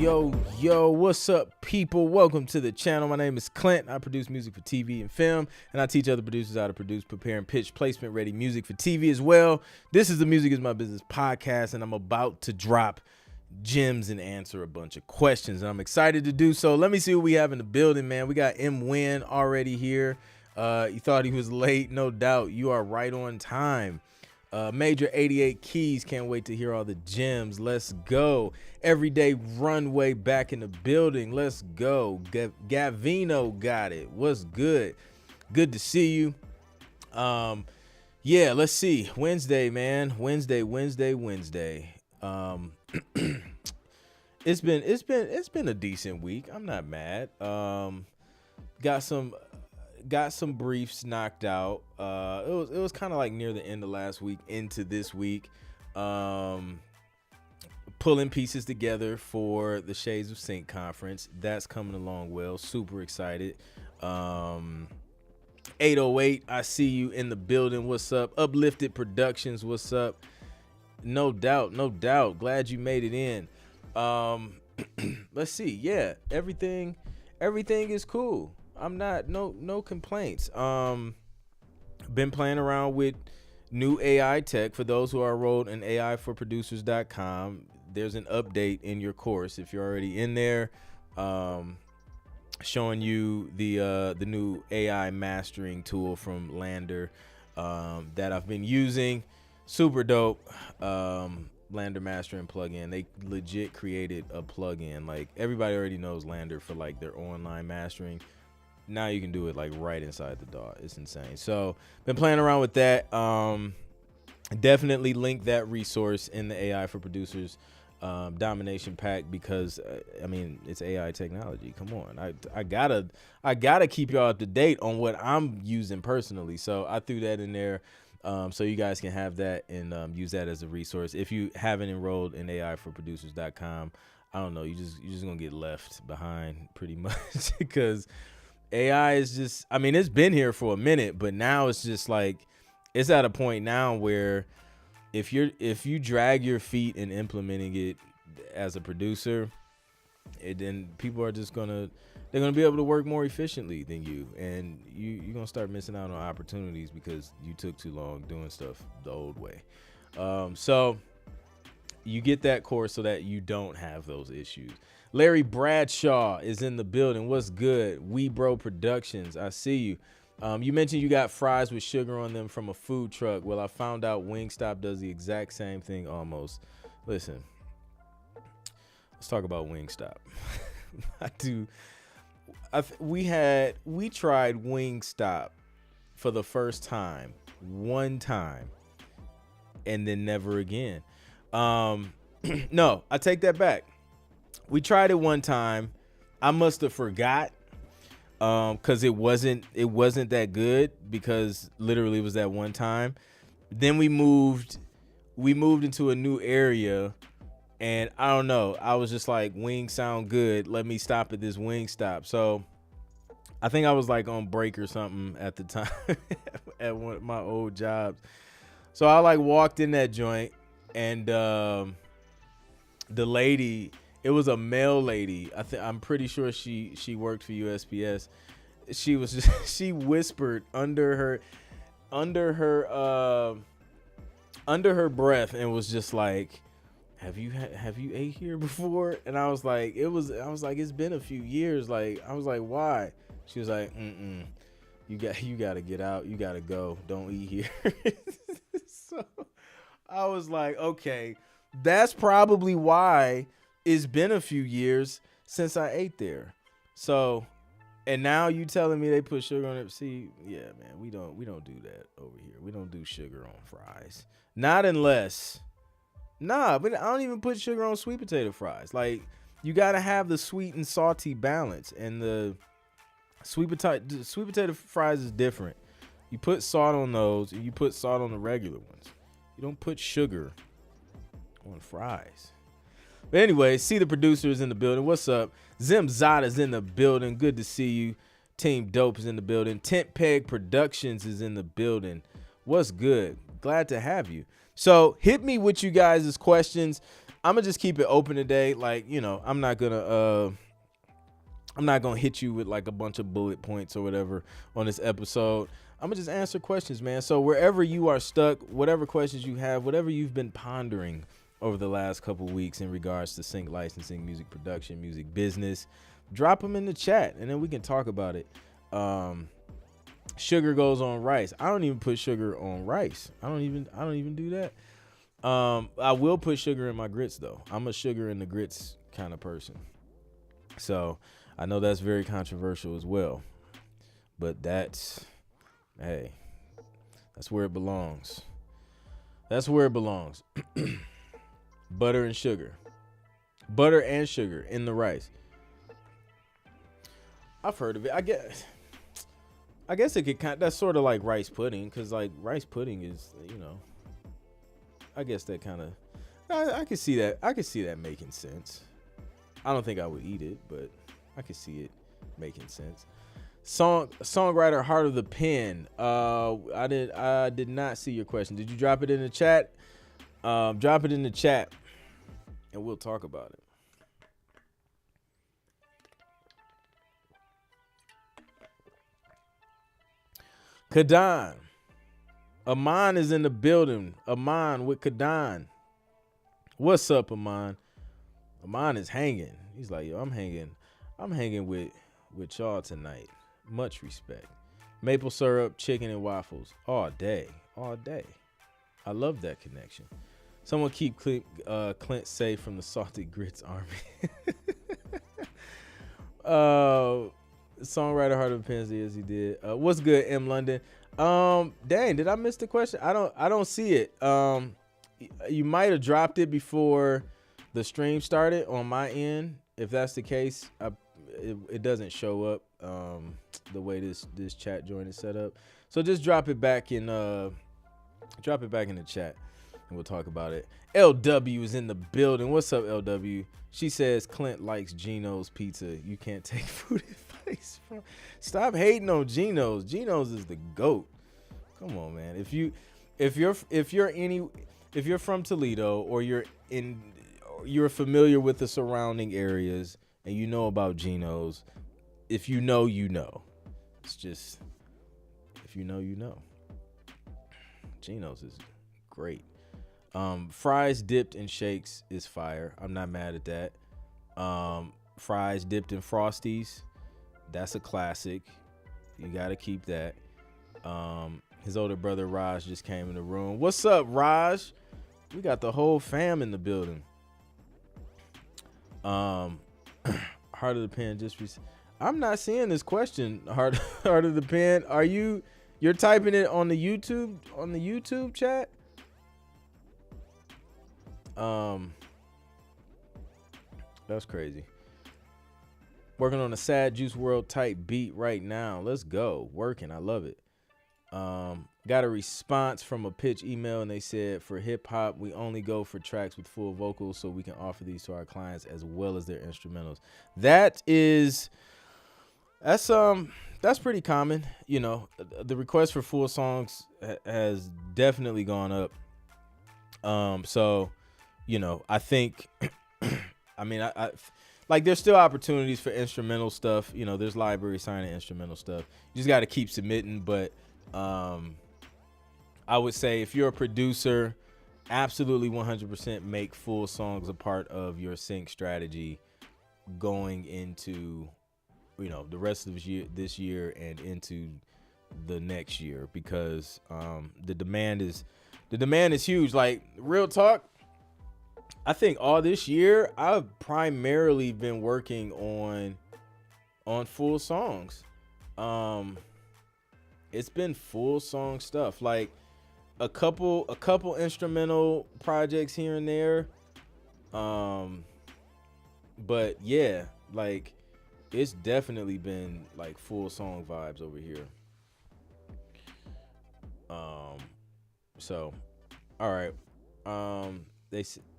Yo, what's up, people? Welcome to the channel. My name is Clint. I produce music for TV and film, and I teach other producers how to produce, prepare, and pitch placement-ready music for TV as well. This is the Music is My Business podcast, and I'm about to drop gems and answer a bunch of questions, and I'm excited to do so. Let me see what we have in the building, man. We got M. Wynn already here. You thought he was late? No doubt. You are right on time. Major 88 Keys, can't wait to hear all the gems. Let's go. Everyday Runway back in the building. Let's go. Gavino got it. What's good? Good to see you. Yeah, let's see. Wednesday, man. Wednesday. It's been a decent week. I'm not mad. Got some briefs knocked out. It was kind of like near the end of last week into this week. Pulling pieces together for the Shades of Sync conference. That's coming along well. Super excited. 808, I see you in the building. What's up? Uplifted Productions, what's up? No doubt. Glad you made it in. Let's see. Yeah, everything is cool. I'm not no complaints. Been playing around with new AI tech. For those who are enrolled in AIforproducers.com, there's an update in your course if you're already in there, showing you the new AI mastering tool from Lander that I've been using. Super dope. Lander mastering plugin. They legit created a plugin. Like, everybody already knows Lander for like their online mastering. Now you can do it like right inside the DAW. It's insane. So been playing around with that. Definitely link that resource in the AI for Producers domination pack, because I mean, it's AI technology. Come on, I gotta keep y'all up to date on what I'm using personally. So I threw that in there so you guys can have that and use that as a resource. If you haven't enrolled in AIforproducers.com, I don't know, you're just gonna get left behind pretty much because AI is just, I mean, it's been here for a minute, but now it's just like, it's at a point now where if you drag your feet in implementing it as a producer, then people are just they're gonna be able to work more efficiently than you, and you're gonna start missing out on opportunities because you took too long doing stuff the old way. So you get that course so that you don't have those issues. Larry Bradshaw is in the building. What's good? We Bro Productions, I see you. You mentioned you got fries with sugar on them from a food truck. Well, I found out Wingstop does the exact same thing almost. Listen, let's talk about Wingstop. We tried Wingstop for the first time, one time, and then never again. No, I take that back. We tried it one time. I must have forgot because it wasn't that good, because literally it was that one time. Then we moved into a new area, and I don't know, I was just like, wings sound good, let me stop at this Wingstop. So I think I was like on break or something at the time at one of my old jobs. So I like walked in that joint, and the lady, it was a male lady. I'm pretty sure she worked for USPS. She was just, she whispered under her breath and was just like, have you ate here before? And I was like, it's been a few years. Like, I was like, why? She was like, you got to get out. You got to go. Don't eat here. So I was like, okay, that's probably why it's been a few years since I ate there. So, and now you telling me they put sugar on it. See, yeah, man, we don't do that over here. We don't do sugar on fries. Not unless, but I don't even put sugar on sweet potato fries. Like, you got to have the sweet and salty balance, and the sweet potato fries is different. You put salt on those, and you put salt on the regular ones. You don't put sugar on fries. But anyway, see the producers in the building. What's up? Zim Zada's in the building. Good to see you. Team Dope is in the building. Tent Peg Productions is in the building. What's good? Glad to have you. So hit me with you guys' questions. I'm gonna just keep it open today. Like, I'm not gonna hit you with like a bunch of bullet points or whatever on this episode. I'm gonna just answer questions, man. So wherever you are stuck, whatever questions you have, whatever you've been pondering over the last couple weeks in regards to sync licensing, music production, music business, drop them in the chat and then we can talk about it. Sugar goes on rice. I don't even put sugar on rice. I don't even do that. I will put sugar in my grits though. I'm a sugar in the grits kind of person. So I know that's very controversial as well, but that's where it belongs. That's where it belongs. Butter and sugar in the rice. I've heard of it. I guess it could that's sort of like rice pudding, because like rice pudding is, I guess that kind of, I could see that. I could see that making sense. I don't think I would eat it, but I could see it making sense. Songwriter Heart of the Pen. I did not see your question. Did you drop it in the chat? Drop it in the chat and we'll talk about it. Kadan. Aman is in the building. Aman with Kadan. What's up, Aman? Aman is hanging. He's like, yo, I'm hanging with y'all tonight. Much respect. Maple syrup, chicken, and waffles all day. I love that connection. Someone keep Clint safe from the salted grits army. Songwriter Heart of Pens, as he did. What's good, M London? Dang, did I miss the question? I don't see it. You might have dropped it before the stream started on my end. If that's the case, it doesn't show up the way this chat join is set up. So just drop it back in the chat and we'll talk about it. LW is in the building. What's up, LW? She says Clint likes Gino's pizza. You can't take food advice from. Stop hating on Gino's. Gino's is the GOAT. Come on, man. If you're from Toledo or you're familiar with the surrounding areas and you know about Gino's, if you know, you know. It's just, if you know, you know. Gino's is great. Fries dipped in shakes is fire. I'm not mad at that. Fries dipped in Frosties, that's a classic. You gotta keep that. His older brother Raj just came in the room. What's up, Raj? We got the whole fam in the building. Heart of the Pen I'm not seeing this question. Heart of the Pen. You're typing it on the YouTube chat? That's crazy. Working on a Sad Juice World type beat right now. Let's go. Working. I love it. Got a response from a pitch email and they said for hip hop, we only go for tracks with full vocals so we can offer these to our clients as well as their instrumentals. That's pretty common. The request for full songs has definitely gone up. So, I think, I like there's still opportunities for instrumental stuff. There's library signing instrumental stuff. You just got to keep submitting. But I would say if you're a producer, absolutely 100% make full songs a part of your sync strategy going into, the rest of this year and into the next year, because the demand is huge. Like, real talk, I think all this year I've primarily been working on full songs. It's been full song stuff, like a couple instrumental projects here and there. But yeah, like it's definitely been like full song vibes over here. So, all right.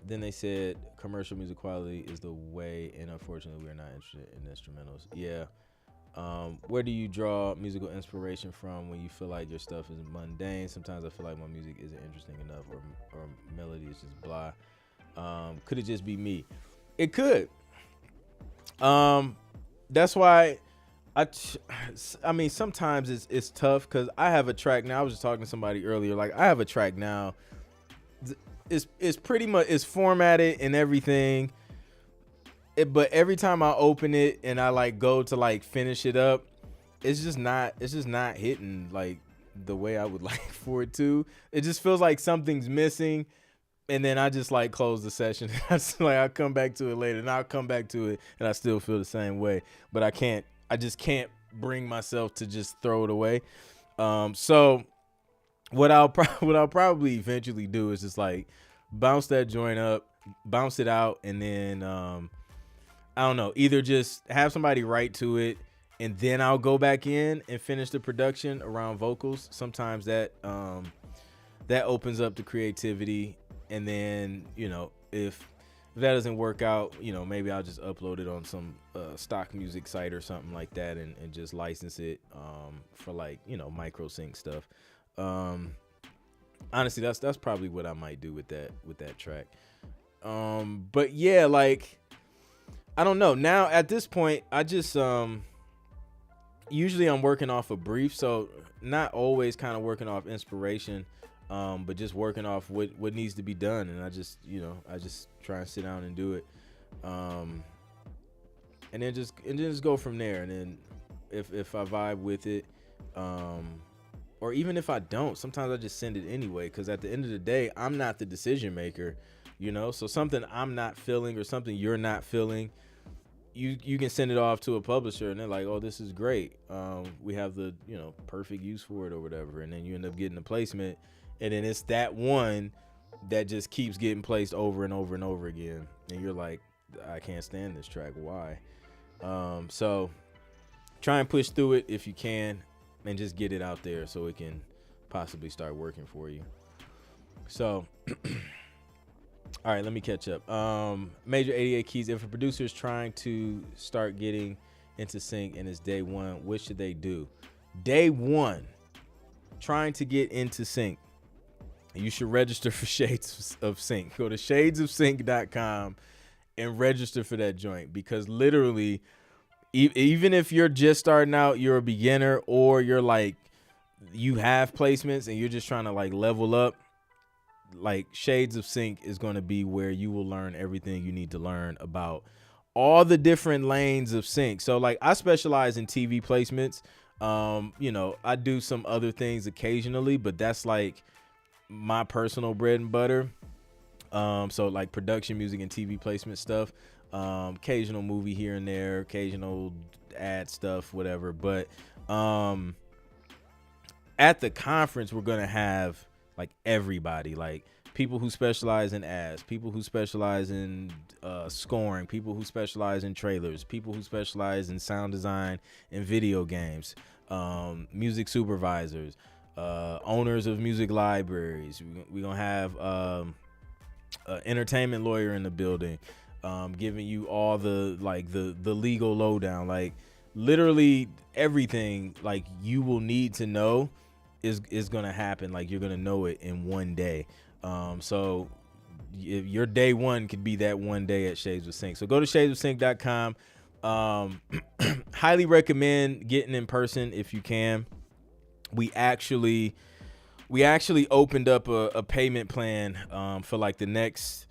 They said commercial music quality is the way, and unfortunately, we're not interested in instrumentals. Yeah. Where do you draw musical inspiration from when you feel like your stuff is mundane? Sometimes I feel like my music isn't interesting enough, or melody is just blah. Could it just be me? It could. That's why I mean, sometimes it's tough because I have a track now. I was just talking to somebody earlier. Like, I have a track now. It's pretty much, it's formatted and everything. But every time I open it and I like go to like finish it up, it's just not hitting like the way I would like for it to. It just feels like something's missing. And then I just like close the session. I'll come back to it later, and I'll come back to it, and I still feel the same way. But I just can't bring myself to just throw it away. So what I'll probably eventually do is just like bounce that joint up, bounce it out, and then I don't know, either just have somebody write to it, and then I'll go back in and finish the production around vocals. Sometimes that opens up the creativity. And then, if that doesn't work out, maybe I'll just upload it on some stock music site or something like that, and just license it for like, micro sync stuff. Honestly, that's probably what I might do with that track. But yeah, like, I don't know. Now at this point, I just usually I'm working off a brief, so not always kind of working off inspiration. But just working off what needs to be done, and I just try and sit down and do it, and then just go from there. And then if I vibe with it, or even if I don't, sometimes I just send it anyway, because at the end of the day, I'm not the decision maker, So something I'm not feeling or something you're not feeling, you can send it off to a publisher, and they're like, oh, this is great. We have the perfect use for it or whatever, and then you end up getting a placement. And then it's that one that just keeps getting placed over and over and over again. And you're like, I can't stand this track. Why? So try and push through it if you can, and just get it out there so it can possibly start working for you. So, all right, let me catch up. Major 88 keys. If a producer is trying to start getting into sync and it's day one, what should they do? Day one, trying to get into sync. You should register for Shades of Sync. Go to shadesofsync.com and register for that joint, because literally, even if you're just starting out, you're a beginner, or you're like, you have placements and you're just trying to like level up, like Shades of Sync is going to be where you will learn everything you need to learn about all the different lanes of sync. So like, I specialize in TV placements. I do some other things occasionally, but that's like my personal bread and butter. So like production music and TV placement stuff, occasional movie here and there, occasional ad stuff, whatever. But at the conference, we're gonna have like everybody, like people who specialize in ads, people who specialize in scoring, people who specialize in trailers, people who specialize in sound design and video games, music supervisors, owners of music libraries. We're gonna have an entertainment lawyer in the building, giving you all the legal lowdown, like literally everything like you will need to know is gonna happen. Like, you're gonna know it in one day. So your day one could be that one day at Shades of Sync. So go to shadesofsync.com. Highly recommend getting in person if you can. We actually opened up a payment plan for like the next,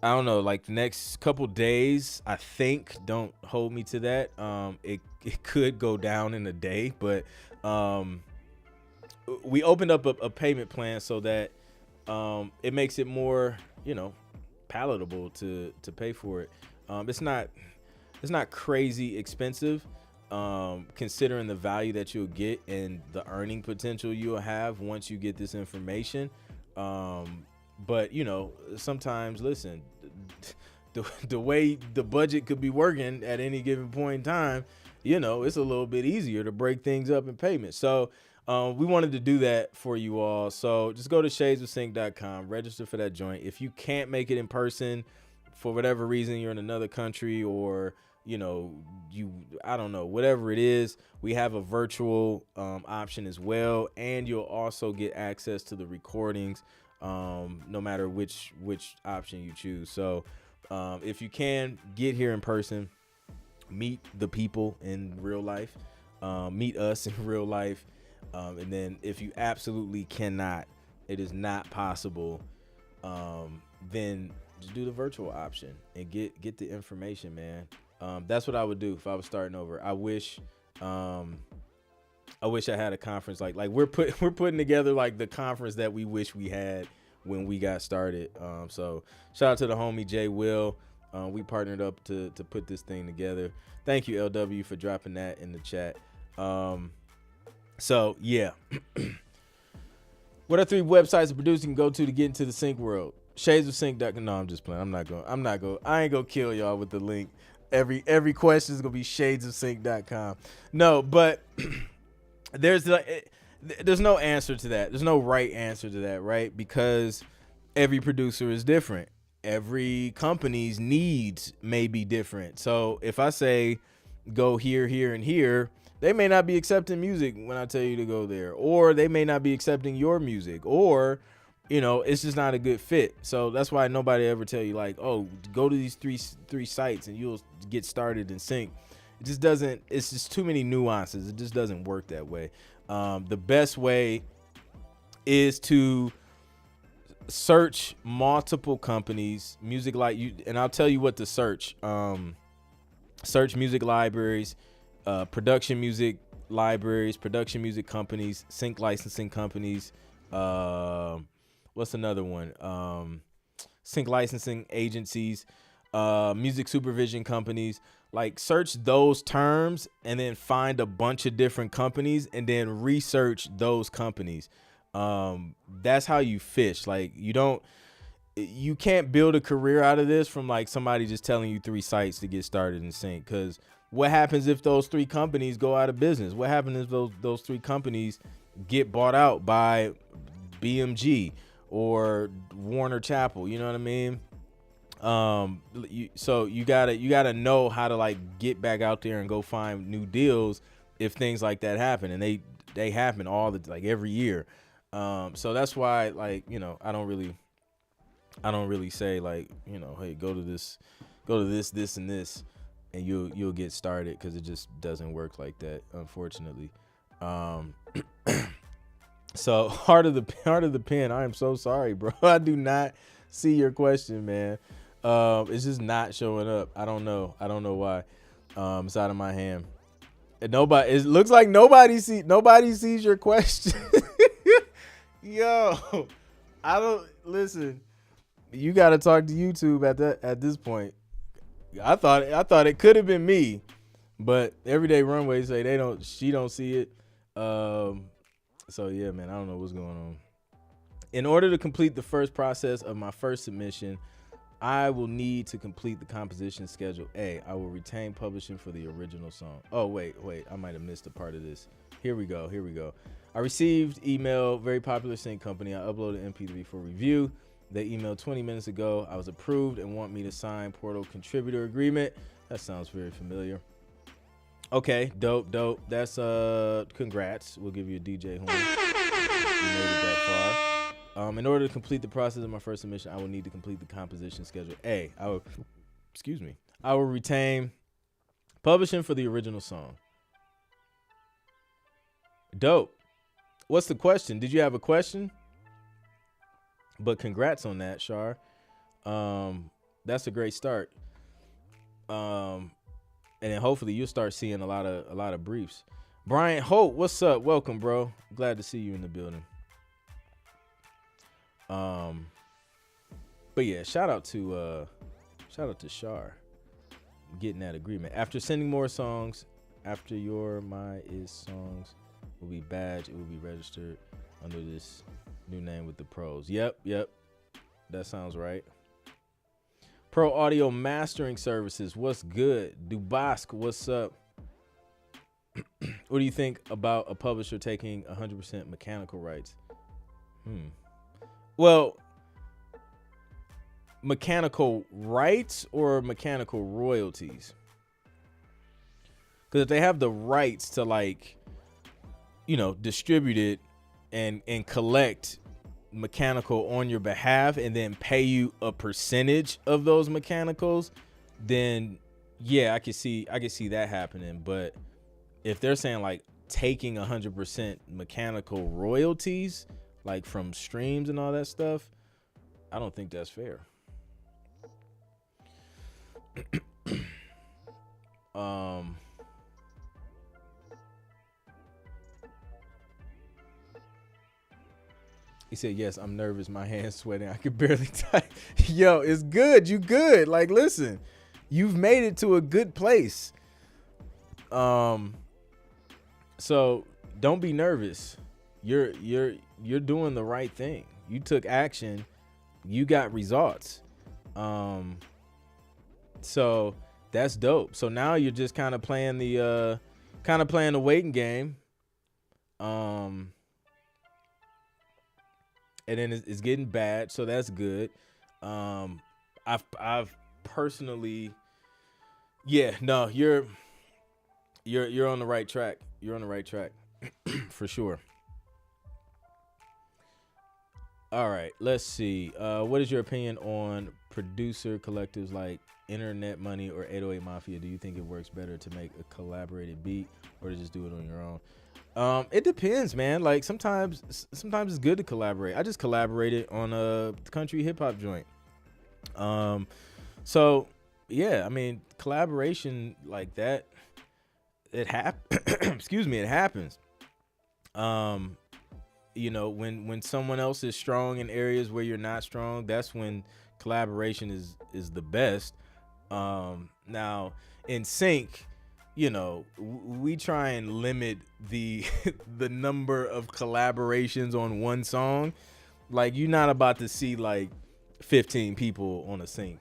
I don't know, like the next couple days, I think. Don't hold me to that. It could go down in a day, but we opened up a payment plan so that it makes it more, palatable to pay for it. It's not crazy expensive, considering the value that you'll get and the earning potential you'll have once you get this information. But sometimes, listen, the way the budget could be working at any given point in time, it's a little bit easier to break things up in payments. So we wanted to do that for you all. So just go to shadesofsync.com, register for that joint. If you can't make it in person for whatever reason, you're in another country, or I don't know, whatever it is, we have a virtual option as well. And you'll also get access to the recordings no matter which option you choose. So if you can get here in person, meet the people in real life, meet us in real life. And then if you absolutely cannot, it is not possible, then just do the virtual option and get the information, man. That's what I would do if I was starting over. I wish I had a conference like we're putting together like the conference that we wish we had when we got started. So shout out to the homie Jay Will. We partnered up to put this thing together. Thank you, LW, for dropping that in the chat. So yeah. What are 3 websites a producer can go to get into the sync world? Shadesofsync.com. No, I'm just playing. I ain't gonna kill y'all with the link. Every question is gonna be shadesofsync.com. No, but there's no answer to that. There's no right answer to that, right? Because every producer is different. Every company's needs may be different. So if I say go here, here, and here, they may not be accepting music when I tell you to go there, or they may not be accepting your music, or, it's just not a good fit. So that's why nobody ever tell you like, oh, go to these three sites and you'll get started in sync. It just doesn't, it's just too many nuances. It just doesn't work that way. The best way is to search multiple companies, music like you, and I'll tell you what to search. Search music libraries, production music libraries, production music companies, sync licensing companies. What's another one? Sync licensing agencies, music supervision companies. Like search those terms and then find a bunch of different companies and then research those companies. That's how you fish. Like you can't build a career out of this from like somebody just telling you 3 sites to get started in sync. Cause what happens if those 3 companies go out of business? What happens if those 3 companies get bought out by BMG or Warner Chappell? You know what I mean? So you gotta know how to like get back out there and go find new deals if things like that happen, and they happen like every year. So that's why like, I don't really say like, hey, go to this, and this, and you'll get started, because it just doesn't work like that, unfortunately. So heart of the pen. I am so sorry, bro. I do not see your question, man. It's just not showing up. I don't know why. It's out of my hand. And it looks like nobody sees your question. Yo, I don't listen. You got to talk to YouTube at this point. I thought it could have been me, but Everyday Runway say she don't see it. So yeah, man, I don't know what's going on. In order to complete the first process of my first submission, I will need to complete the composition schedule. I will retain publishing for the original song. Oh, wait, I might have missed a part of this. Here we go. I received email, very popular sync company. I uploaded MP3 for review. They emailed 20 minutes ago. I was approved and want me to sign portal contributor agreement. That sounds very familiar. Okay, dope. That's congrats. We'll give you a DJ horn. You made it that far. In order to complete the process of my first submission, I will need to complete the composition schedule. I will retain publishing for the original song. Dope. What's the question? Did you have a question? But congrats on that, Shar. That's a great start. And then hopefully you'll start seeing a lot of briefs. Brian Holt, what's up? Welcome, bro. Glad to see you in the building. But yeah, shout out to Shar getting that agreement. After sending more songs, after your songs will be badged, it will be registered under this new name with the pros. Yep. That sounds right. Pro Audio Mastering Services, what's good? Dubask, what's up? What do you think about a publisher taking 100% mechanical rights? Well, mechanical rights or mechanical royalties? Because if they have the rights to distribute it and collect mechanical on your behalf and then pay you a percentage of those mechanicals, then yeah, I can see that happening. But if they're saying like taking 100% mechanical royalties, like from streams and all that stuff, I don't think that's fair. um He said, yes, I'm nervous. My hands sweating. I could barely type. Yo, it's good. You good. Like, listen, you've made it to a good place. So don't be nervous. You're doing the right thing. You took action. You got results. So that's dope. So now you're just kind of playing the waiting game. And then it's getting bad, so that's good. I've personally, yeah, no, you're on the right track. You're on the right track for sure. All right, let's see. What is your opinion on producer collectives like Internet Money or 808 Mafia? Do you think it works better to make a collaborated beat or to just do it on your own? It depends, man. Like sometimes it's good to collaborate. I just collaborated on a country hip hop joint. So yeah, I mean collaboration like that, it excuse me, it happens. You know, when someone else is strong in areas where you're not strong, that's when collaboration is the best. Now in sync, you know, we try and limit the the number of collaborations on one song. Like you're not about to see like 15 people on a sync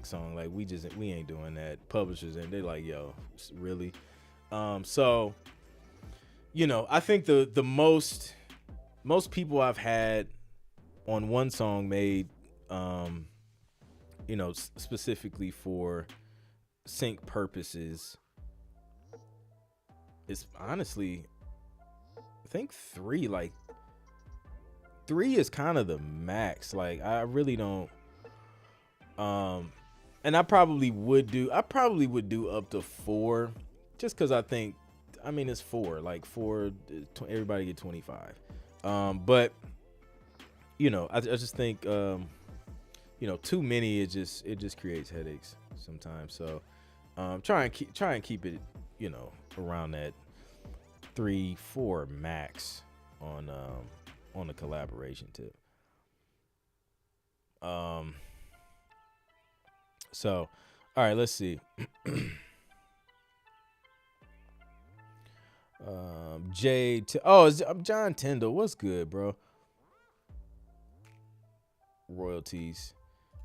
song. Like we ain't doing that. Publishers and they're like, yo, really? So you know, I think the most people I've had on one song made you know, specifically for sync purposes, it's honestly, I think 3. Like 3 is kind of the max. Like I really don't. And I probably would do up to 4, just because I think, I mean, it's 4. Like 4, everybody get 25. But you know, I just think you know, too many, it just creates headaches sometimes. So try and keep it, you know, around that 3-4 max on the collaboration tip. So all right, let's see. I'm John Tyndall. What's good, bro? Royalties.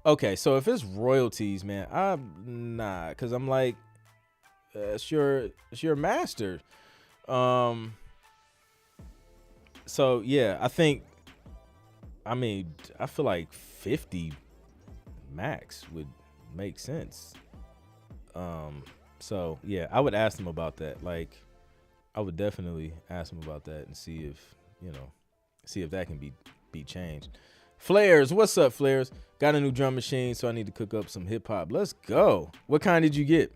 Okay, so if it's royalties, man, I'm not, because I'm like, it's your master. So yeah, I feel like 50 max would make sense. So yeah, I would ask them about that. Like, I would definitely ask them about that and see if that can be changed. Flares, what's up, Flares? Got a new drum machine, so I need to cook up some hip hop. Let's go. What kind did you get?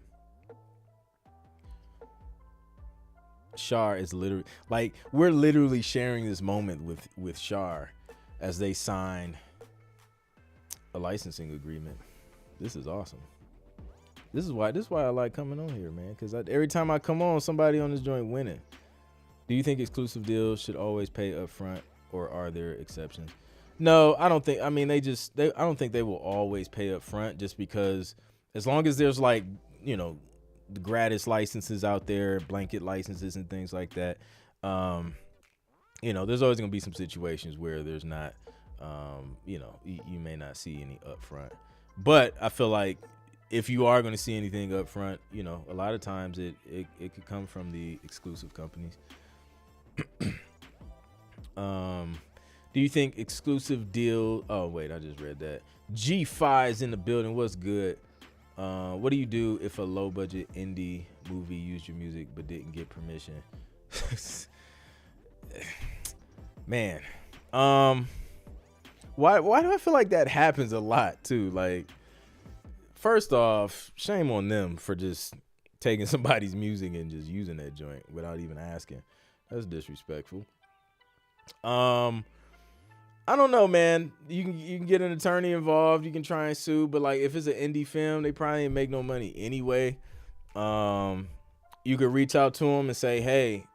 Shar is literally, like, we're literally sharing this moment with Shar as they sign a licensing agreement. This is awesome. This is why I like coming on here, man, because every time I come on, somebody on this joint winning. Do you think exclusive deals should always pay up front, or are there exceptions? No, I don't think. I mean, I don't think they will always pay up front, just because as long as there's, like, you know, the gratis licenses out there, blanket licenses and things like that, you know, there's always going to be some situations where there's not, you know, you may not see any up front. But I feel like if you are going to see anything up front, you know, a lot of times it could come from the exclusive companies. Do you think exclusive deal? Oh wait, I just read that. G5 is in the building. What's good? What do you do if a low budget indie movie used your music but didn't get permission? Man, Why do I feel like that happens a lot too? Like, first off, shame on them for just taking somebody's music and just using that joint without even asking. That's disrespectful. I don't know, man. You can get an attorney involved. You can try and sue, but like if it's an indie film, they probably ain't make no money anyway. You could reach out to them and say, hey,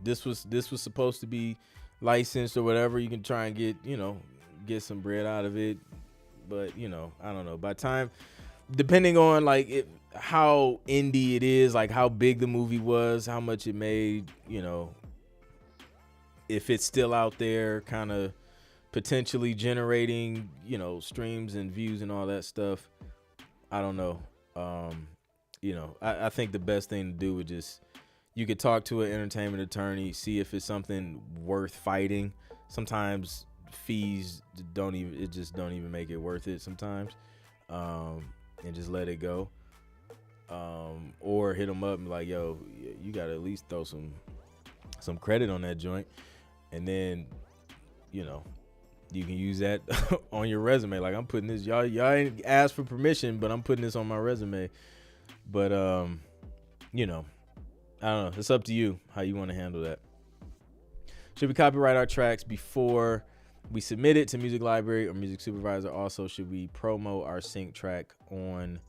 this was supposed to be licensed or whatever. You can try and get some bread out of it, but I don't know. By time, depending on like how indie it is, like how big the movie was, how much it made, if it's still out there, kind of potentially generating, streams and views and all that stuff. I don't know. I think the best thing to do would you could talk to an entertainment attorney, see if it's something worth fighting. Sometimes fees don't even make it worth it sometimes. And just let it go. Or hit them up and be like, yo, you got to at least throw some credit on that joint. And then, you can use that on your resume. Like, I'm putting this, y'all ain't asked for permission, but I'm putting this on my resume. But, I don't know. It's up to you how you want to handle that. Should we copyright our tracks before we submit it to Music Library or Music Supervisor? Also, should we promo our sync track on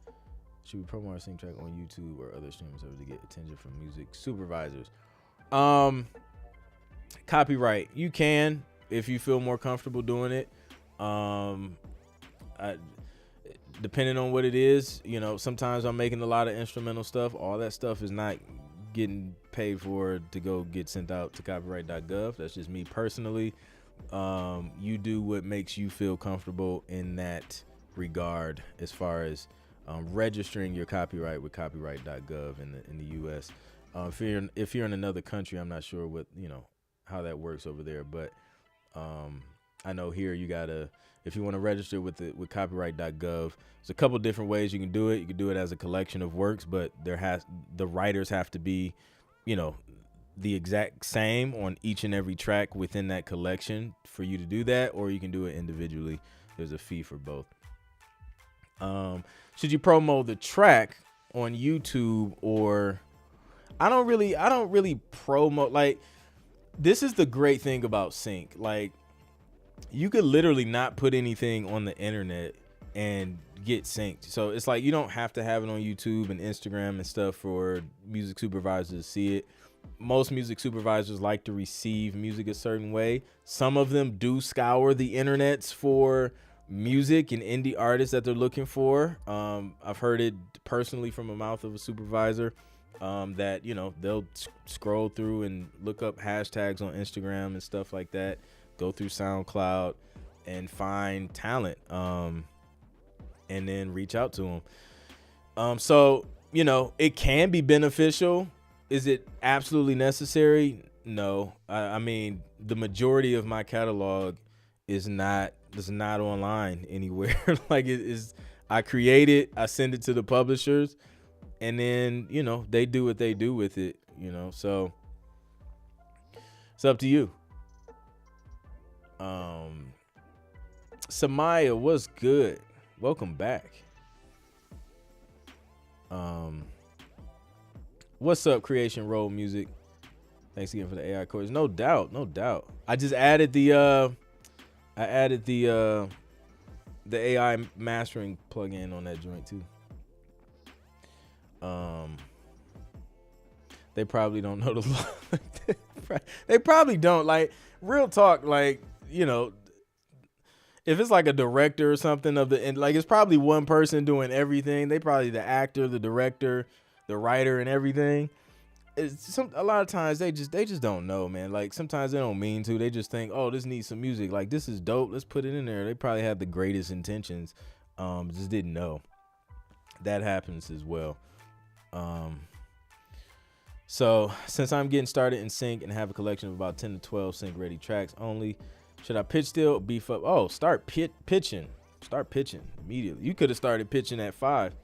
YouTube or other streaming services to get attention from music supervisors? Copyright, you can if you feel more comfortable doing it. Depending on what it is, sometimes I'm making a lot of instrumental stuff. All that stuff is not getting paid for to go get sent out to copyright.gov. That's just me personally. You do what makes you feel comfortable in that regard as far as registering your copyright with copyright.gov in the US. If you're in another country, I'm not sure what how that works over there, but I know here you gotta, if you want to register with copyright.gov, there's a couple different ways you can do it. You can do it as a collection of works, but the writers have to be the exact same on each and every track within that collection for you to do that, or you can do it individually. There's a fee for both. Should you promo the track on YouTube? Or I don't really promote. Like, this is the great thing about sync. Like, you could literally not put anything on the internet and get synced. So it's like you don't have to have it on YouTube and Instagram and stuff for music supervisors to see it. Most music supervisors like to receive music a certain way. Some of them do scour the internets for music and indie artists that they're looking for. I've heard it personally from the mouth of a supervisor that they'll scroll through and look up hashtags on Instagram and stuff like that, go through SoundCloud and find talent, and then reach out to them. So it can be beneficial. Is it absolutely necessary? No. I mean, the majority of my catalog is not online anywhere. Like, it is, I create it, I send it to the publishers, and then they do what they do with it. So it's up to you. Samaya, what's good? Welcome back. What's up, Creation Road Music? Thanks again for the AI chords. No doubt. I just added the AI mastering plugin on that joint too. They probably don't know the law. They probably don't. Like, real talk, like, if it's like a director or something it's probably one person doing everything. They probably the actor, the director, the writer, and everything. A lot of times they just don't know, man. Like, sometimes they don't mean to. They just think, oh, this needs some music. Like, this is dope. Let's put it in there. They probably have the greatest intentions. Just didn't know. That happens as well. So since I'm getting started in sync and have a collection of about 10 to 12 sync ready tracks only, should I pitch still or beef up? Oh, start pitching. Start pitching immediately. You could have started pitching at 5.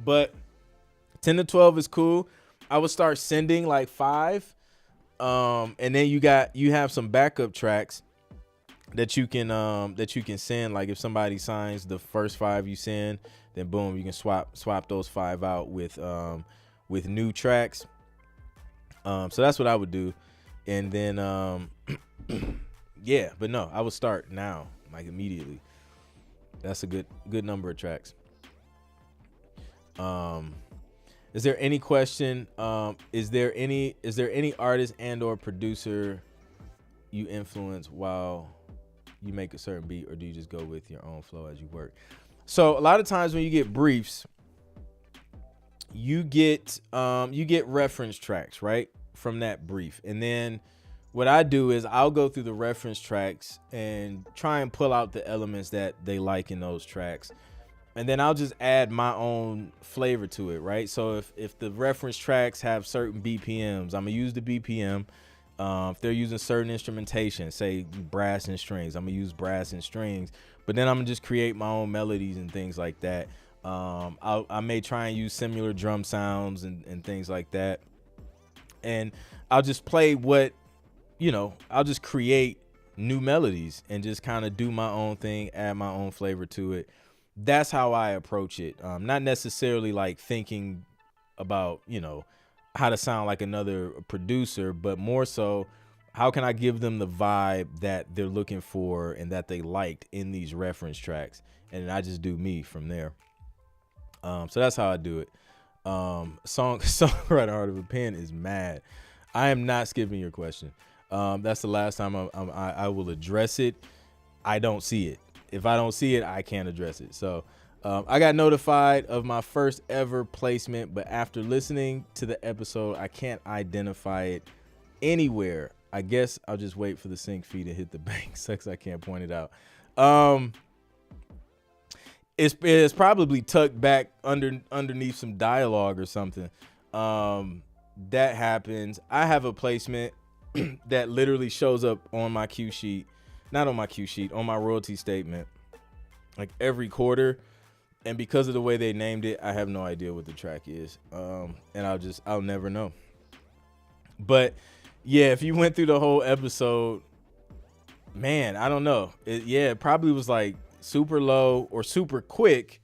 But 10 to 12 is cool. I would start sending like 5 And then you have some backup tracks that you can send. Like if somebody signs the first 5 you send, then boom, you can swap those 5 out with new tracks. So that's what I would do. And then yeah, but no, I would start now, like immediately. That's a good number of tracks. Is there any question? Is there any artist and or producer you influence while you make a certain beat, or do you just go with your own flow as you work? So a lot of times when you get briefs, you get reference tracks, right, from that brief. And then what I do is I'll go through the reference tracks and try and pull out the elements that they like in those tracks. And then I'll just add my own flavor to it, right? So if the reference tracks have certain BPMs, I'm gonna use the BPM. If they're using certain instrumentation, say brass and strings, I'm gonna use brass and strings. But then I'm gonna just create my own melodies and things like that. I may try and use similar drum sounds and things like that. And I'll just play I'll just create new melodies and just kind of do my own thing, add my own flavor to it. That's how I approach it. Not necessarily like thinking about, how to sound like another producer, but more so how can I give them the vibe that they're looking for and that they liked in these reference tracks. And I just do me from there. So that's how I do it. Songwriter Art of a Pen is mad. I am not skipping your question. That's the last time I will address it. I don't see it. If I don't see it, I can't address it. So I got notified of my first ever placement, but after listening to the episode, I can't identify it anywhere. I guess I'll just wait for the sync fee to hit the bank. Sucks I can't point it out. It's probably tucked back underneath some dialogue or something. That happens. I have a placement that literally shows up on my cue sheet. Not on my cue sheet, on my royalty statement, like every quarter. And because of the way they named it, I have no idea what the track is. And I'll never know. But yeah, if you went through the whole episode, man, I don't know. It probably was like super low or super quick,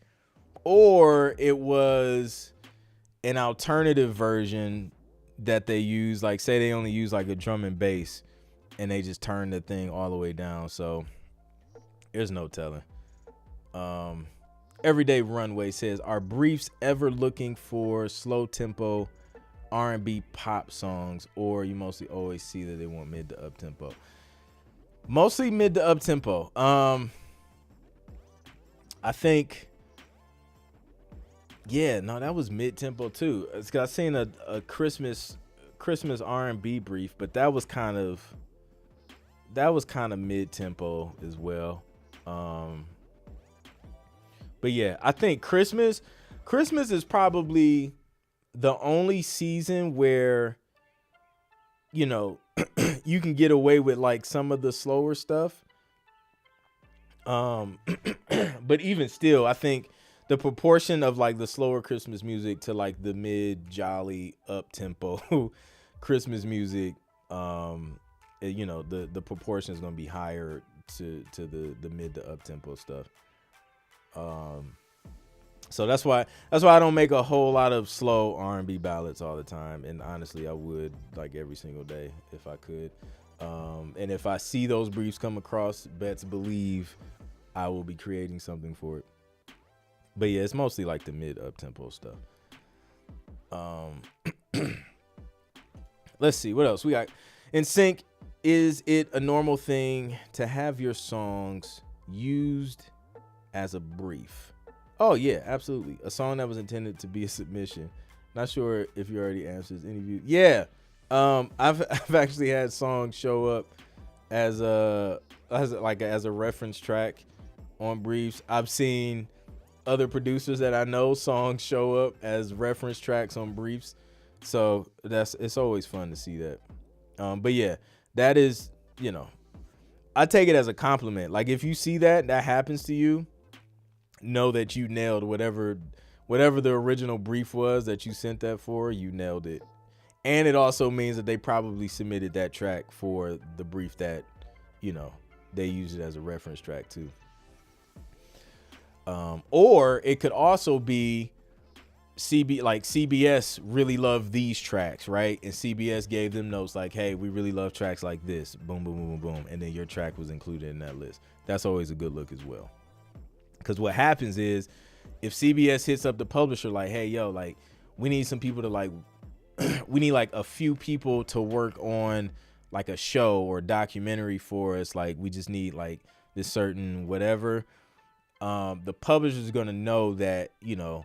or it was an alternative version that they use. Like say they only use like a drum and bass, and they just turn the thing all the way down. So there's no telling. Everyday Runway says, are briefs ever looking for slow tempo R&B pop songs, or you mostly always see that they want mid to up tempo? Mostly mid to up tempo. I think, that was mid tempo too. I seen a Christmas R&B brief, but that was kind of mid tempo as well. But yeah, I think Christmas is probably the only season where, you can get away with like some of the slower stuff. But even still, I think the proportion of like the slower Christmas music to like the mid jolly up tempo Christmas music, the proportion is going to be higher to the mid to up tempo stuff. So that's why I don't make a whole lot of slow R&B ballads all the time. And honestly, I would like every single day if I could. And if I see those briefs come across, best believe I will be creating something for it. But yeah, it's mostly like the mid up tempo stuff. Let's see what else we got. In sync, is it a normal thing to have your songs used as a brief? Oh yeah, absolutely. A song that was intended to be a submission. Not sure if you already answered this interview. Yeah. I've actually had songs show up as a reference track on briefs. I've seen other producers that I know songs show up as reference tracks on briefs. So it's always fun to see that. But yeah, that is, I take it as a compliment. Like if you see that happens to you, know that you nailed whatever the original brief was that you sent that for. You nailed it. And it also means that they probably submitted that track for the brief that, you know, they use it as a reference track too. Or it could also be CBS really loved these tracks, right? And CBS gave them notes like, hey, we really love tracks like this. Boom, boom, boom, boom, boom. And then your track was included in that list. That's always a good look as well. Because what happens is if CBS hits up the publisher like, hey, yo, like, we need some people to like, we need like a few people to work on like a show or documentary for us. Like, we just need like this certain whatever. The publisher is going to know that, you know,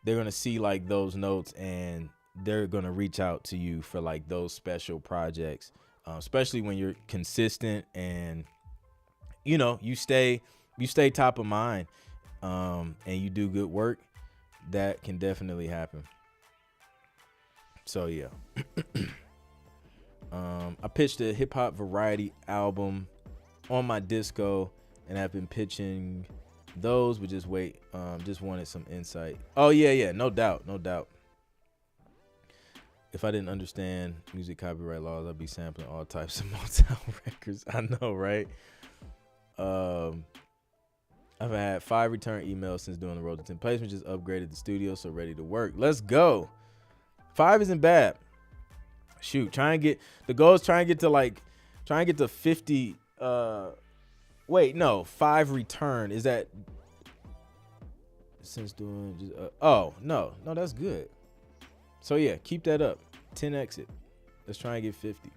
they're going to see like those notes and they're going to reach out to you for like those special projects, especially when you're consistent and, you know, you stay top of mind, and you do good work. That can definitely happen. So, yeah. I pitched a hip hop variety album on my disco and I've been pitching those, but just wait. Just wanted some insight. Oh, yeah. No doubt. If I didn't understand music copyright laws, I'd be sampling all types of Motown records. I know, right? I've had 5 return emails since doing the Road to 10 placement. Just upgraded the studio, so ready to work. Let's go. 5 isn't bad. Shoot, the goal is try and get to 50. Wait, no, 5 return. Is that since doing? No, that's good. So yeah, keep that up. 10 exit. Let's try and get 50.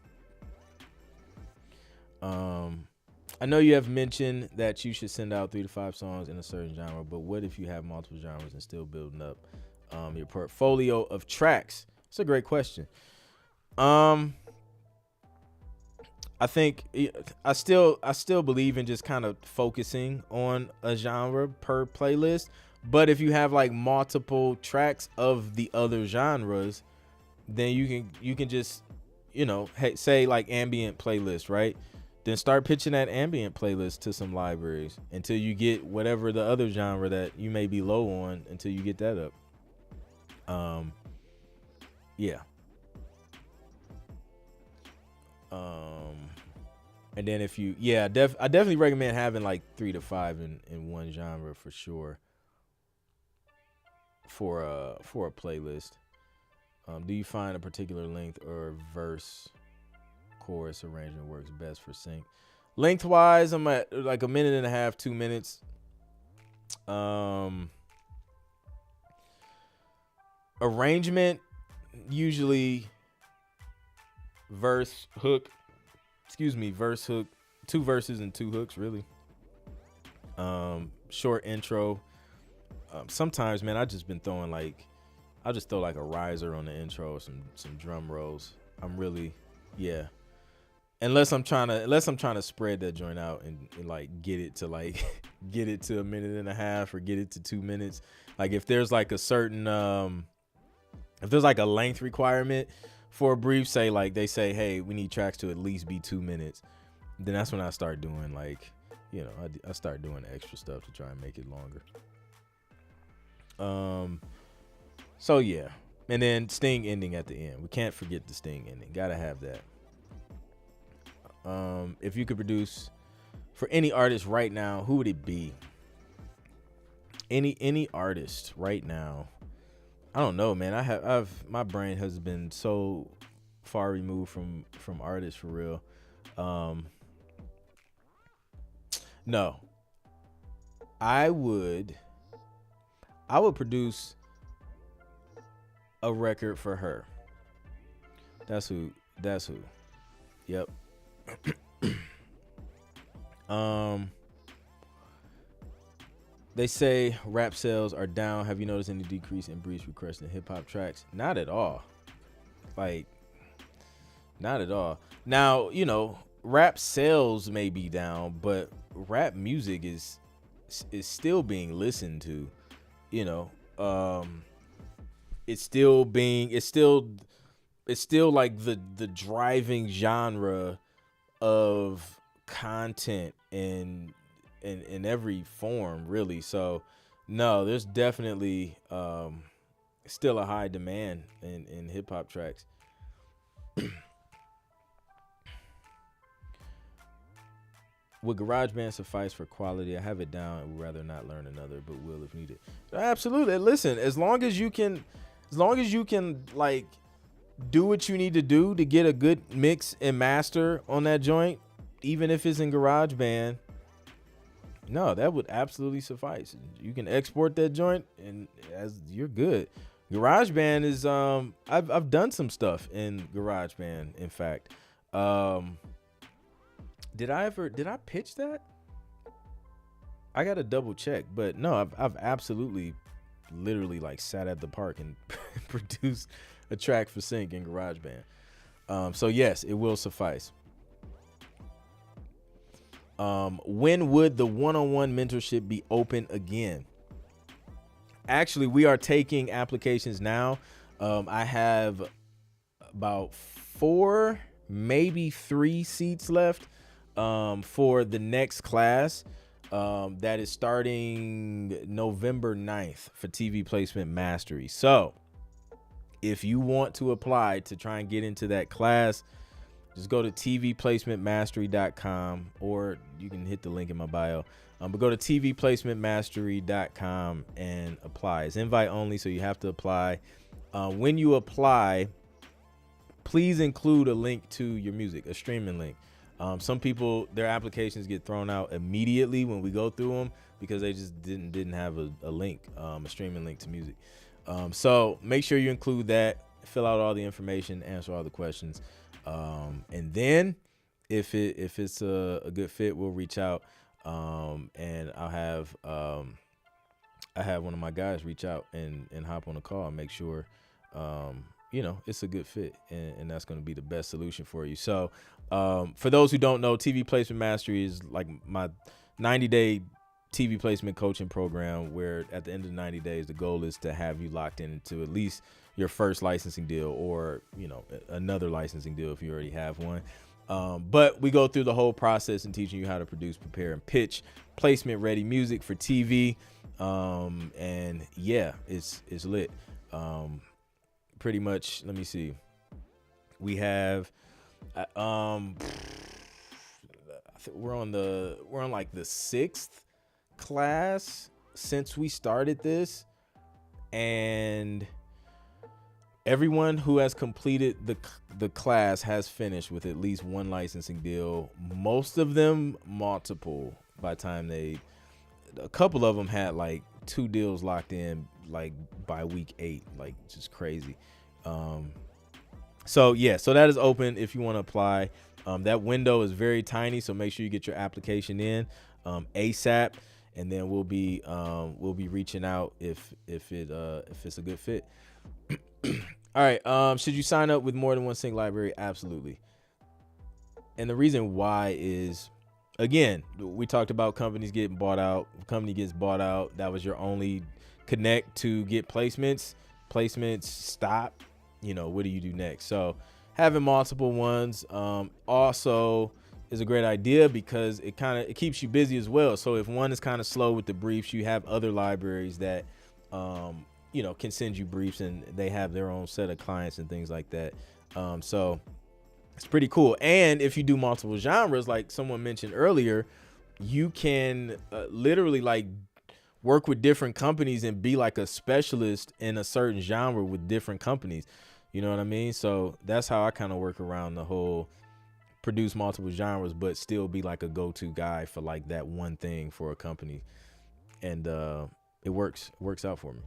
I know you have mentioned that you should send out 3 to 5 songs in a certain genre, but what if you have multiple genres and still building up your portfolio of tracks? It's a great question. I think I still believe in just kind of focusing on a genre per playlist. But if you have like multiple tracks of the other genres, then you can just, you know, say like ambient playlist, right? Then start pitching that ambient playlist to some libraries until you get whatever the other genre that you may be low on until you get that up. Yeah. And then if you, I definitely recommend having like 3 to 5 in one genre for sure. For a playlist. Do you find a particular length or verse chorus arrangement works best for sync? Lengthwise, I'm at like a minute and a half, 2 minutes. Arrangement, usually verse hook, 2 verses and 2 hooks, really. Short intro. Sometimes, man, I'll just throw like a riser on the intro, some drum rolls. I'm really, unless I'm trying to spread that joint out and like get it to a minute and a half or get it to 2 minutes. Like if there's like a certain if there's like a length requirement for a brief, say like they say, hey, we need tracks to at least be 2 minutes, then that's when I start doing like, you know, I start doing extra stuff to try and make it longer. So yeah, and then sting ending at the end. We can't forget the sting ending. Gotta have that. If you could produce for any artist right now, who would it be? Any artist right now? I don't know, man. I've my brain has been so far removed from artists for real. No, I would produce a record for her. That's who. Yep. They say rap sales are down. Have you noticed any decrease in briefs requesting hip hop tracks? Not at all. Like, not at all. Now, you know, rap sales may be down, but rap music is still being listened to. You know, it's still like the driving genre of content in every form, really. So no, there's definitely still a high demand in hip hop tracks. Would GarageBand suffice for quality? I have it down and would rather not learn another, but will if needed. Absolutely. Listen, as long as you can like do what you need to do to get a good mix and master on that joint, even if it's in GarageBand, no, that would absolutely suffice. You can export that joint and as you're good. GarageBand is I've done some stuff in GarageBand, in fact. Did I pitch that? I got to double check, but no, I've absolutely literally like sat at the park and produced a track for Sync in GarageBand. So yes, it will suffice. When would the one-on-one mentorship be open again? Actually, we are taking applications now. I have about 4, maybe 3 seats left for the next class that is starting November 9th for TV Placement Mastery. So if you want to apply to try and get into that class, just go to tvplacementmastery.com, or you can hit the link in my bio. But go to tvplacementmastery.com and apply. It's invite only, so you have to apply. When you apply, please include a link to your music, a streaming link. Some people, their applications get thrown out immediately when we go through them because they just didn't have a link, a streaming link to music. So make sure you include that, fill out all the information, answer all the questions. And then if it's a good fit, we'll reach out. And I have one of my guys reach out and hop on a call and make sure, it's a good fit, and that's going to be the best solution for you. So, for those who don't know, TV Placement Mastery is like my 90-day TV placement coaching program, where at the end of the 90 days, the goal is to have you locked into at least your first licensing deal, or, another licensing deal if you already have one. But we go through the whole process and teaching you how to produce, prepare, and pitch placement ready music for TV. And yeah, it's lit. Pretty much, let me see. We have, I think we're on like the 6th class since we started this, and everyone who has completed the class has finished with at least one licensing deal. Most of them multiple. By the time a couple of them had like 2 deals locked in like by week 8, like just crazy. So that is open if you want to apply. That window is very tiny, so make sure you get your application in ASAP, and then we'll be reaching out if it's a good fit. All right. Should you sign up with more than one sync library? Absolutely. And the reason why is, again, we talked about companies getting bought out. Company gets bought out. That was your only connect to get placements. Placements stop. What do you do next? So having multiple ones also is a great idea because it keeps you busy as well. So if one is kind of slow with the briefs, you have other libraries that can send you briefs, and they have their own set of clients and things like that. So it's pretty cool. And if you do multiple genres, like someone mentioned earlier, you can literally like work with different companies and be like a specialist in a certain genre with different companies. You know what I mean? So that's how I kind of work around the whole produce multiple genres, but still be like a go-to guy for like that one thing for a company. And it works out for me.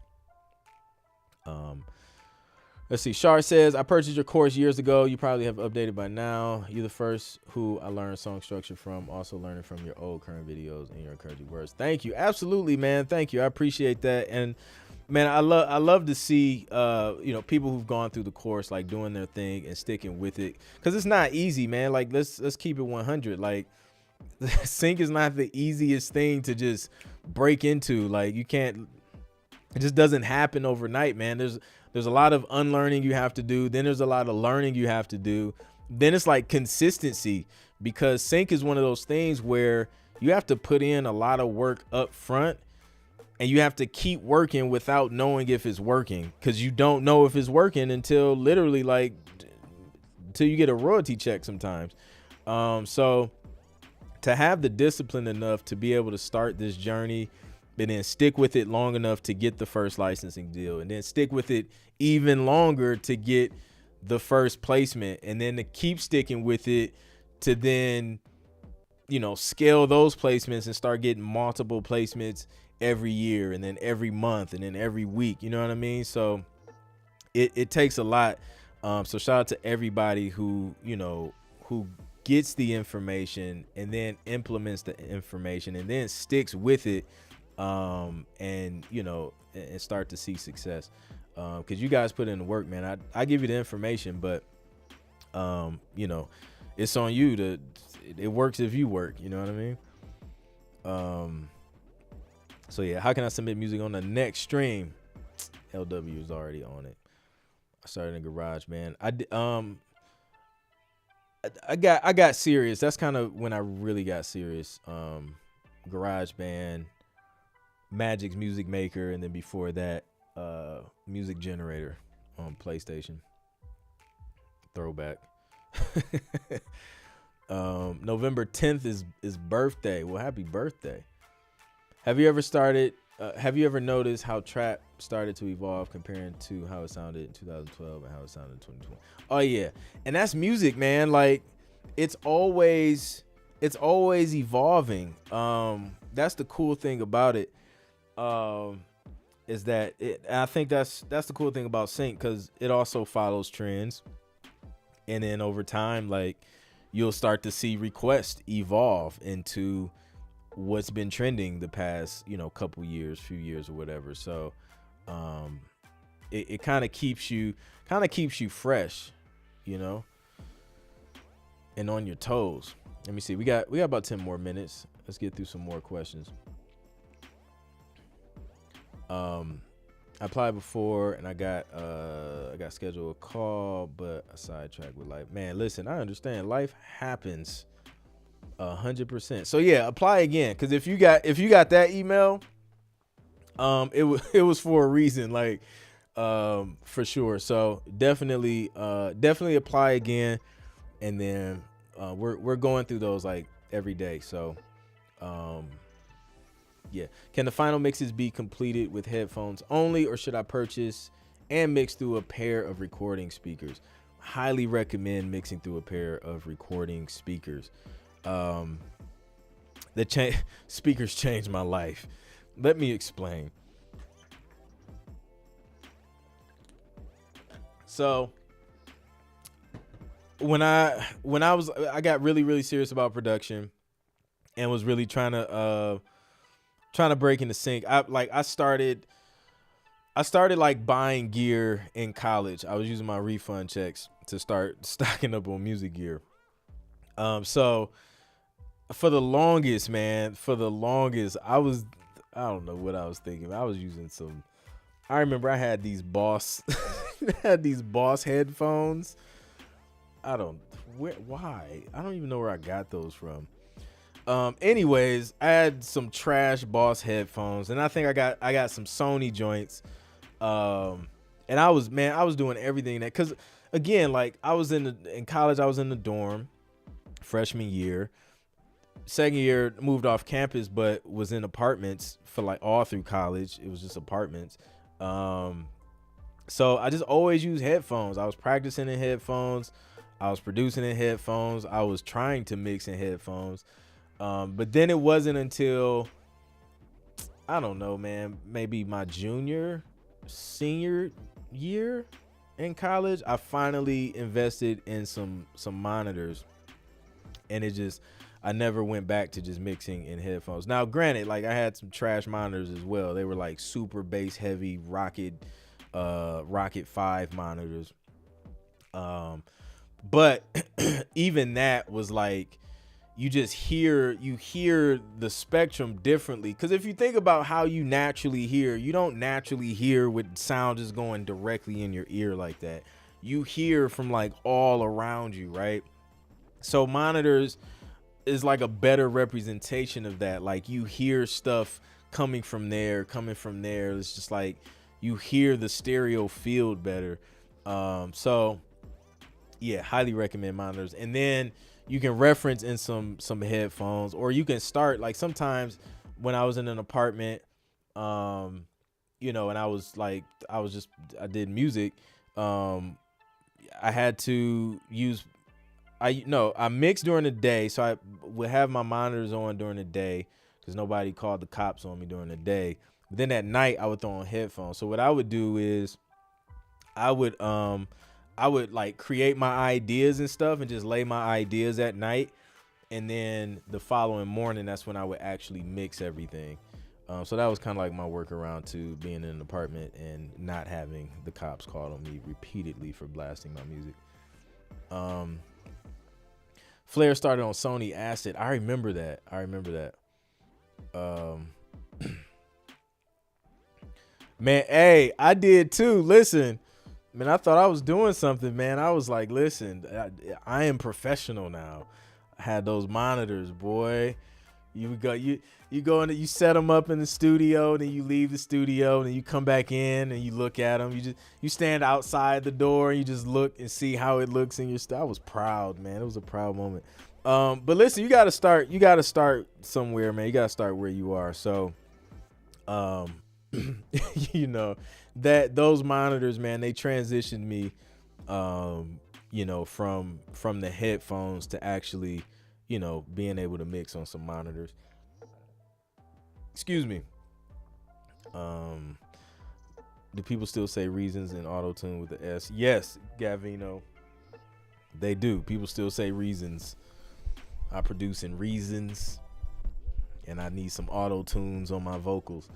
Let's see. Shar says, I purchased your course years ago. You probably have updated by now. You're the first who I learned song structure from. Also learning from your old current videos and your encouraging words. Thank you. Absolutely, man. Thank you. I appreciate that. And man, I love to see, people who've gone through the course, like doing their thing and sticking with it. Cause it's not easy, man. Like let's keep it 100. Like sync is not the easiest thing to just break into. Like it just doesn't happen overnight, man. There's a lot of unlearning you have to do. Then there's a lot of learning you have to do. Then it's like consistency, because sync is one of those things where you have to put in a lot of work up front, and you have to keep working without knowing if it's working, because you don't know if it's working until literally like until you get a royalty check sometimes. So to have the discipline enough to be able to start this journey and then stick with it long enough to get the first licensing deal, and then stick with it even longer to get the first placement, and then to keep sticking with it to then, scale those placements and start getting multiple placements every year, and then every month, and then every week. You know what I mean? So it takes a lot. So shout out to everybody who gets the information and then implements the information and then sticks with it, and start to see success. Because you guys put in the work, man. I give you the information, but it's on you it works if you work. You know what I mean? So yeah, how can I submit music on the next stream? LW is already on it. I started in GarageBand. I got serious. That's kind of when I really got serious. GarageBand, Magic's Music Maker, and then before that, Music Generator on PlayStation. Throwback. November 10th is birthday. Well, happy birthday. Have you ever noticed how trap started to evolve comparing to how it sounded in 2012 and how it sounded in 2020? Oh yeah. And that's music, man. Like it's always evolving. That's the cool thing about it. Is that I think that's the cool thing about sync, because it also follows trends, and then over time, like you'll start to see requests evolve into what's been trending the past few years or whatever. So it kind of keeps you fresh, and on your toes. Let me see, we got about 10 more minutes. Let's get through some more questions. I applied before and I got scheduled a call, but I sidetracked with life. Man, listen, I understand life happens 100%. So yeah, apply again. Cause if you got that email, it was for a reason, like, for sure. So definitely apply again. And then, we're going through those like every day. So, yeah. Can the final mixes be completed with headphones only, or should I purchase and mix through a pair of recording speakers? Highly recommend mixing through a pair of recording speakers. Speakers changed my life. Let me explain. So when I got really, really serious about production and was really trying to break into sync. I started like buying gear in college. I was using my refund checks to start stocking up on music gear. So for the longest, I don't know what I was thinking. I was using I remember I had these Boss headphones. Why? I don't even know where I got those from. Anyways, I had some trash Boss headphones, and I think I got some Sony joints. And I was doing everything that, cause again, like I was in college, I was in the dorm freshman year. Second year moved off campus, but was in apartments for like all through college. It was just apartments. So I just always use headphones. I was practicing in headphones. I was producing in headphones. I was trying to mix in headphones. But then it wasn't until, I don't know, man, maybe my senior year in college, I finally invested in some monitors, and I never went back to just mixing in headphones. Now, granted, like I had some trash monitors as well. They were like super bass heavy Rocket 5 monitors. But even that was like, you hear the spectrum differently. Because if you think about how you naturally hear, you don't naturally hear with sound just going directly in your ear like that. You hear from like all around you, right? So monitors is like a better representation of that. Like you hear stuff coming from there. It's just like you hear the stereo field better. So Yeah, highly recommend monitors. And then you can reference in some headphones, or you can start, like, sometimes when I was in an apartment, and I did music, I had to use I mix during the day, so I would have my monitors on during the day because nobody called the cops on me during the day. But then at night I would throw on headphones. So what I would do is I would like create my ideas and stuff and just lay my ideas at night, and then the following morning that's when I would actually mix everything. So that was kind of like my workaround to being in an apartment and not having the cops call on me repeatedly for blasting my music. Flair started on Sony Acid. I remember that. Man, hey, I did too. Listen, man, I thought I was doing something, man. I was like, listen, I am professional now. I had those monitors, boy. You go in, you set them up in the studio, then you leave the studio, and then you come back in and you look at them. You stand outside the door and you just look and see how it looks in your stuff. I was proud, man. It was a proud moment. But listen, you gotta start somewhere, man. You gotta start where you are. So, that those monitors, man, they transitioned me, from the headphones to actually, being able to mix on some monitors. Excuse me. Do people still say reasons in auto tune with the S? Yes, Gavino. They do. People still say reasons. I produce in reasons, and I need some auto tunes on my vocals.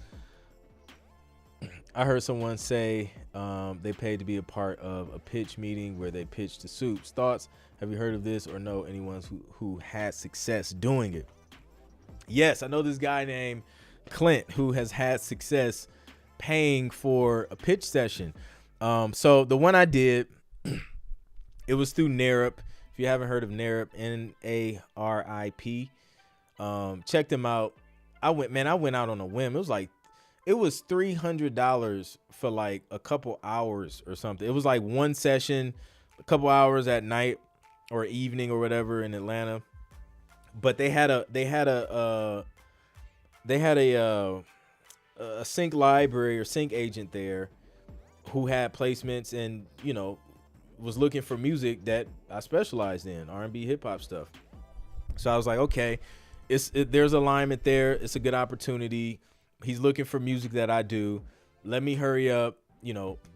I heard someone say they paid to be a part of a pitch meeting where they pitched to Soups. Thoughts? Have you heard of this or know anyone who had success doing it? Yes, I know this guy named Clint who has had success paying for a pitch session. So the one I did, it was through NARIP. If you haven't heard of NARIP, NARIP, check them out. I went out on a whim. It was $300 for like a couple hours or something. It was like one session, a couple hours at night or evening or whatever in Atlanta. But they had a sync library or sync agent there who had placements and, was looking for music that I specialized in, R&B, hip hop stuff. So I was like, okay, there's alignment there. It's a good opportunity. He's looking for music that I do. Let me hurry up,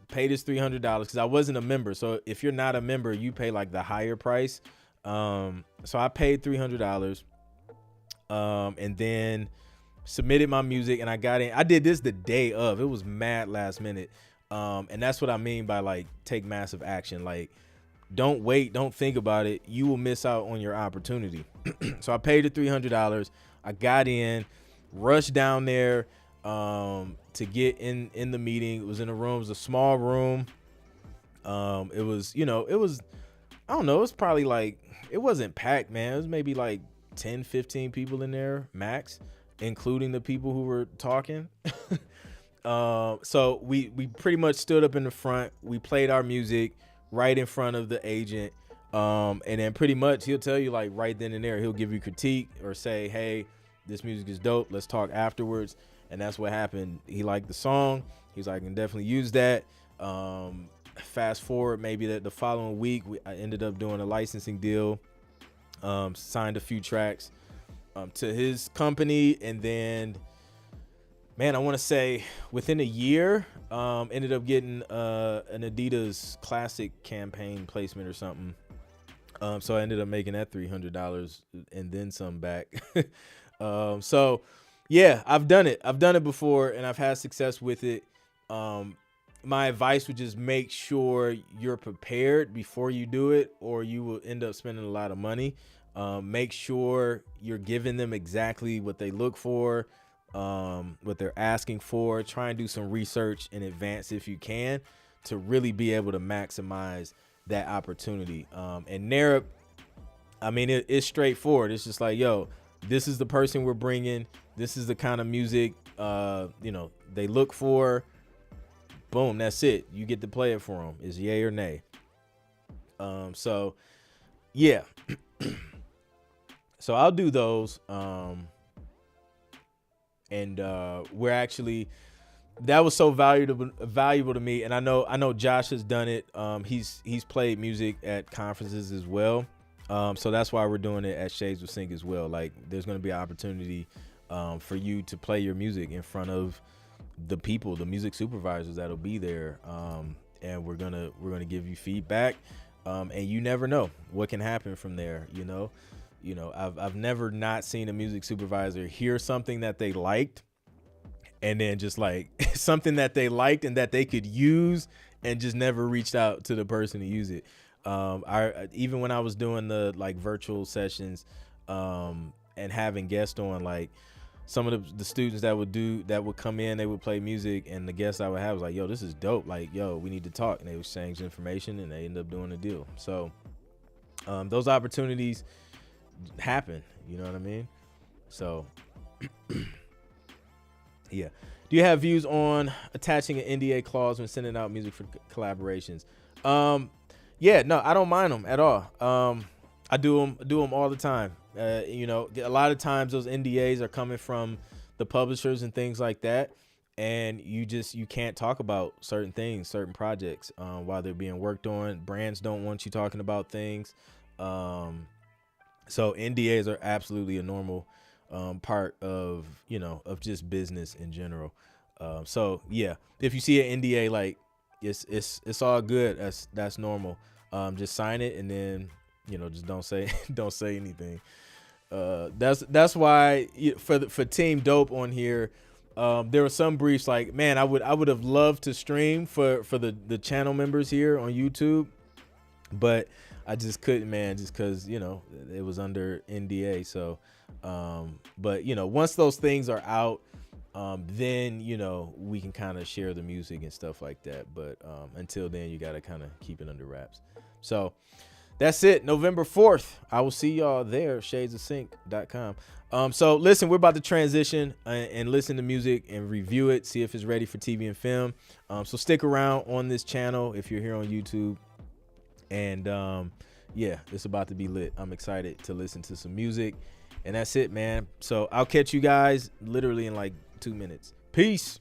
pay this $300 because I wasn't a member. So if you're not a member, you pay like the higher price. So I paid $300 and then submitted my music and I got in. I did this the day of. It was mad last minute. And that's what I mean by like take massive action. Like, don't wait. Don't think about it. You will miss out on your opportunity. So I paid the $300. I got in, rushed down there to get in the meeting. It was in a room. It was a small room. It was, I don't know. It was probably like, it wasn't packed, man. It was maybe like 10, 15 people in there max, including the people who were talking. So we pretty much stood up in the front. We played our music right in front of the agent. And then pretty much he'll tell you like right then and there, he'll give you critique or say, hey, this music is dope. Let's talk afterwards. And that's what happened. He liked the song. He's like, I can definitely use that. Fast forward, maybe the following week, I ended up doing a licensing deal, signed a few tracks to his company. And then, man, I want to say within a year, ended up getting an Adidas Classic campaign placement or something. So I ended up making that $300 and then some back. So yeah, I've done it before and I've had success with it. My advice would just make sure you're prepared before you do it, or you will end up spending a lot of money. Make sure you're giving them exactly what they look for, what they're asking for. Try and do some research in advance if you can, to really be able to maximize that opportunity. And NARIP, I mean, it's straightforward. It's just like, yo, this is the person we're bringing. This is the kind of music, they look for. Boom, that's it. You get to play it for them. It's yay or nay. So yeah, so I'll do those. And we're actually, that was so valuable to me, and I know Josh has done it. He's played music at conferences as well. So that's why we're doing it at Shades of Sync as well. Like, there's going to be an opportunity for you to play your music in front of the people, the music supervisors that'll be there, and we're gonna give you feedback, and you never know what can happen from there. I've never not seen a music supervisor hear something that they liked, and then just like something that they liked and that they could use, and just never reached out to the person to use it. Even when I was doing the like virtual sessions, and having guests on, like some of the students that would come in, they would play music, and the guests I would have was like, yo, this is dope. Like, yo, we need to talk. And they would exchange information, and they end up doing a deal. So those opportunities happen, you know what I mean? So yeah. Do you have views on attaching an NDA clause when sending out music for collaborations? Yeah, no, I don't mind them at all. I do them all the time. A lot of times those NDAs are coming from the publishers and things like that, and you can't talk about certain things, certain projects while they're being worked on. Brands don't want you talking about things. So NDAs are absolutely a normal part of just business in general. So yeah, if you see an NDA, like it's all good. That's normal. Just sign it, and then just don't say anything. That's why for Team Dope on here, there were some briefs like, man, I would have loved to stream for the channel members here on YouTube, but I just couldn't, man, just because it was under NDA. So but once those things are out, then we can kind of share the music and stuff like that. But until then, you got to kind of keep it under wraps. So that's it. November 4th. I will see y'all there, shadesofsync.com. So listen, we're about to transition and listen to music and review it, see if it's ready for TV and film. So stick around on this channel if you're here on YouTube. And yeah, it's about to be lit. I'm excited to listen to some music. And that's it, man. So I'll catch you guys literally in like 2 minutes. Peace.